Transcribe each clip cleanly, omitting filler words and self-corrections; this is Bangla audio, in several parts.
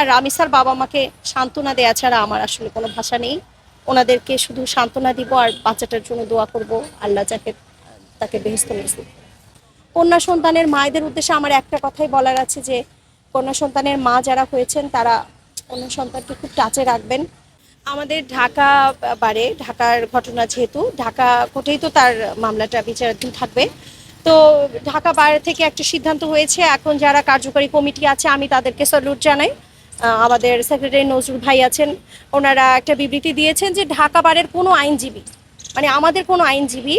আর রামিসার বাবা মাকে সান্ত্বনা দেওয়া ছাড়া আমার আসলে কোনো ভাষা নেই। ওনাদেরকে শুধু সান্ত্বনা দিব আর বাচ্চাটার জন্য দোয়া করব, আল্লাহ যাকে তাকে বেহেশত নসিব। কন্যা সন্তানের মায়েদের উদ্দেশ্যে আমার একটা কথাই বলার আছে যে কন্যা সন্তানের মা যারা হয়েছেন তারা কন্যা সন্তানকে খুব টাচে রাখবেন। আমাদের ঢাকা বারে ঢাকার ঘটনা, যেহেতু ঢাকা কোর্টেই তো তার মামলাটা বিচারাধীন থাকবে, তো ঢাকা বার থেকে একটা সিদ্ধান্ত হয়েছে। এখন যারা কার্যকরী কমিটি আছে আমি তাদেরকে স্যালুট জানাই। আমাদের সেক্রেটারি নজরুল ভাই আছেন, ওনারা একটা বিবৃতি দিয়েছেন যে ঢাকা বারের কোনো আইনজীবী, মানে আমাদের কোনো আইনজীবী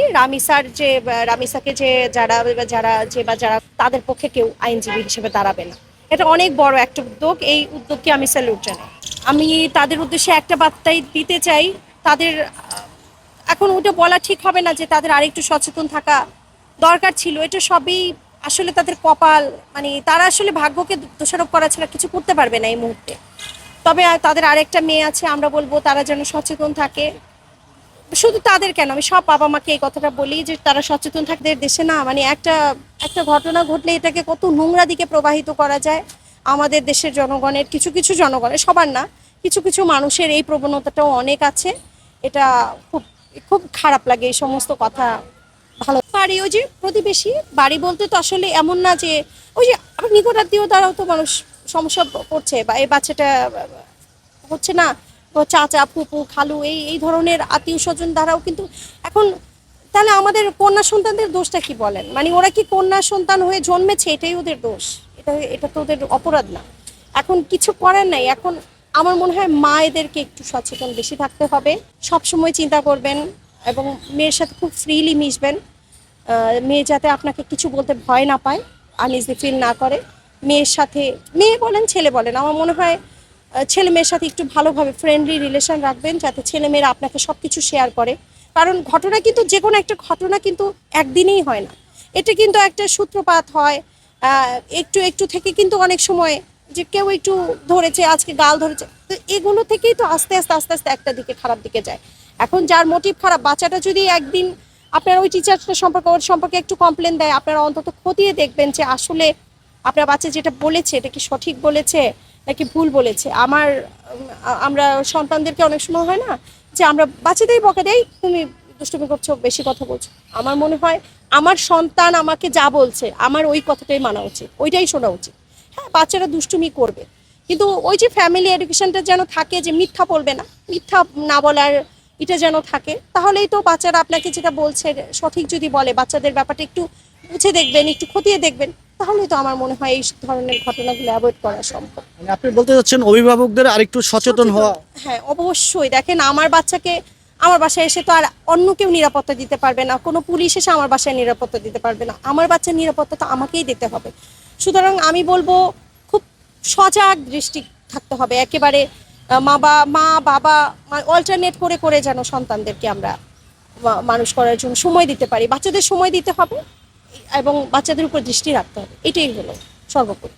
রামিসাকে যে যারা যারা যে বা যারা তাদের পক্ষে কেউ আইনজীবী হিসেবে দাঁড়াবে না। এটা অনেক বড় একটা উদ্যোগ, এই উদ্যোগকে আমি স্যালুট জানাই। আমি তাদের উদ্দেশ্যে একটা বার্তাই দিতে চাই, তাদের এখন ওটা বলা ঠিক হবে না যে তাদের আরেকটু সচেতন থাকা দরকার ছিল। এটা সবই আসলে তাদের কপাল, মানে তারা আসলে ভাগ্যকে দোষারোপ করা ছাড়া কিছু করতে পারবে না এই মুহূর্তে। তবে তাদের আরেকটা মেয়ে আছে, আমরা বলবো তারা যেন সচেতন থাকে। শুধু তাদের কেন, আমি সব বাবা মাকে এই কথাটা বলি যে তারা সচেতন থাকতে। দেশে না মানে একটা একটা ঘটনা ঘটলে এটাকে কত নোংরা দিকে প্রবাহিত করা যায়। আমাদের দেশের জনগণের কিছু কিছু জনগণের, সবার না, কিছু কিছু মানুষের এই প্রবণতাটাও অনেক আছে। এটা খুব খুব খারাপ লাগে এই সমস্ত কথা। ভালো বাড়ি, ওই যে প্রতিবেশী বাড়ি বলতে তো আসলে এমন না যে ওই যে আমার নিকটাত্মীয় দ্বারাও তো মানুষ সমস্যা পড়ছে, বা এই বাচ্চাটা হচ্ছে না, চাচা ফুপু খালু এই এই ধরনের আত্মীয় স্বজন দ্বারাও কিন্তু এখন। তাহলে আমাদের কন্যা সন্তানদের দোষটা কি বলেন? মানে ওরা কি কন্যা সন্তান হয়ে জন্মেছে এটাই ওদের দোষ? এটা এটা তো ওদের অপরাধ না। এখন কিছু করার নাই। এখন আমার মনে হয় মায়েদেরকে একটু সচেতন বেশি থাকতে হবে, সব সময় চিন্তা করবেন এবং মেয়ের সাথে খুব ফ্রিলি মিশবেন। মেয়ে যাতে আপনাকে কিছু বলতে ভয় না পায়, আনইজি ফিল না করে। মেয়ের সাথে, মেয়ে বলেন ছেলে বলেন, আমার মনে হয় ছেলে মেয়ের সাথে একটু ভালোভাবে ফ্রেন্ডলি রিলেশন রাখবেন, যাতে ছেলে মেয়েরা আপনাকে সব কিছু শেয়ার করে। কারণ ঘটনা কিন্তু, যে কোনো একটা ঘটনা কিন্তু একদিনেই হয় না, এটা কিন্তু একটা সূত্রপাত হয় একটু একটু থেকে। কিন্তু অনেক সময় যে কেউ একটু ধরেছে, আজকে গাল ধরেছে, তো এগুলো থেকেই তো আস্তে আস্তে আস্তে আস্তে একটা দিকে খারাপ দিকে যায়। এখন যার মোটিভ খারাপ, বাচ্চাটা যদি একদিন আপনার ওই টিচারটা সম্পর্কে, ওর সম্পর্কে একটু কমপ্লেন দেয়, আপনারা অন্তত খতিয়ে দেখবেন যে আসলে আপনার বাচ্চা যেটা বলেছে এটা কি সঠিক বলেছে নাকি ভুল বলেছে। আমরা সন্তানদেরকে অনেক সময় হয় না যে আমরা বাচ্চাদের বকা দেই, তুমি দুষ্টুমি করছো, বেশি কথা বলছো। আমার মনে হয় আমার সন্তান আমাকে যা বলছে আমার ওই কথাটাই মানা উচিত, ওইটাই শোনা উচিত। হ্যাঁ, বাচ্চারা দুষ্টুমি করবে, কিন্তু ওই যে ফ্যামিলি এডুকেশনটা যেন থাকে, যে মিথ্যা বলবে না, মিথ্যা না বলার এটা যেন থাকে। তাহলেই তো বাচ্চারা আপনাকে যেটা বলছে সঠিক যদি বলে, বাচ্চাদের ব্যাপারটা একটু বুঝে দেখবেন, একটু খতিয়ে দেখবেন, তাহলে তো আমার মনে হয় এই ধরনের ঘটনাগুলো অ্যাভয়েড করা সম্ভব। মানে আপনি বলতে চাচ্ছেন অভিভাবকদের আরেকটু সচেতন হওয়া। হ্যাঁ, অবশ্যই। দেখেন, আমার বাচ্চাকে আমার বাসায় এসে তো আর অন্য কেউ নিরাপত্তা দিতে পারবে না, কোনো পুলিশ এসে আমার বাসায় নিরাপত্তা দিতে পারবে না। আমার বাচ্চার নিরাপত্তা তো আমাকেই দিতে হবে। সুতরাং আমি বলবো খুব সজাগ দৃষ্টি থাকতে হবে একেবারে। মা বাবা অল্টারনেট করে করে যেন সন্তানদেরকে আমরা মানুষ করার জন্য সময় দিতে পারি। বাচ্চাদের সময় দিতে হবে এবং বাচ্চাদের উপর দৃষ্টি রাখতে হবে, এটাই হলো সর্বোপরি।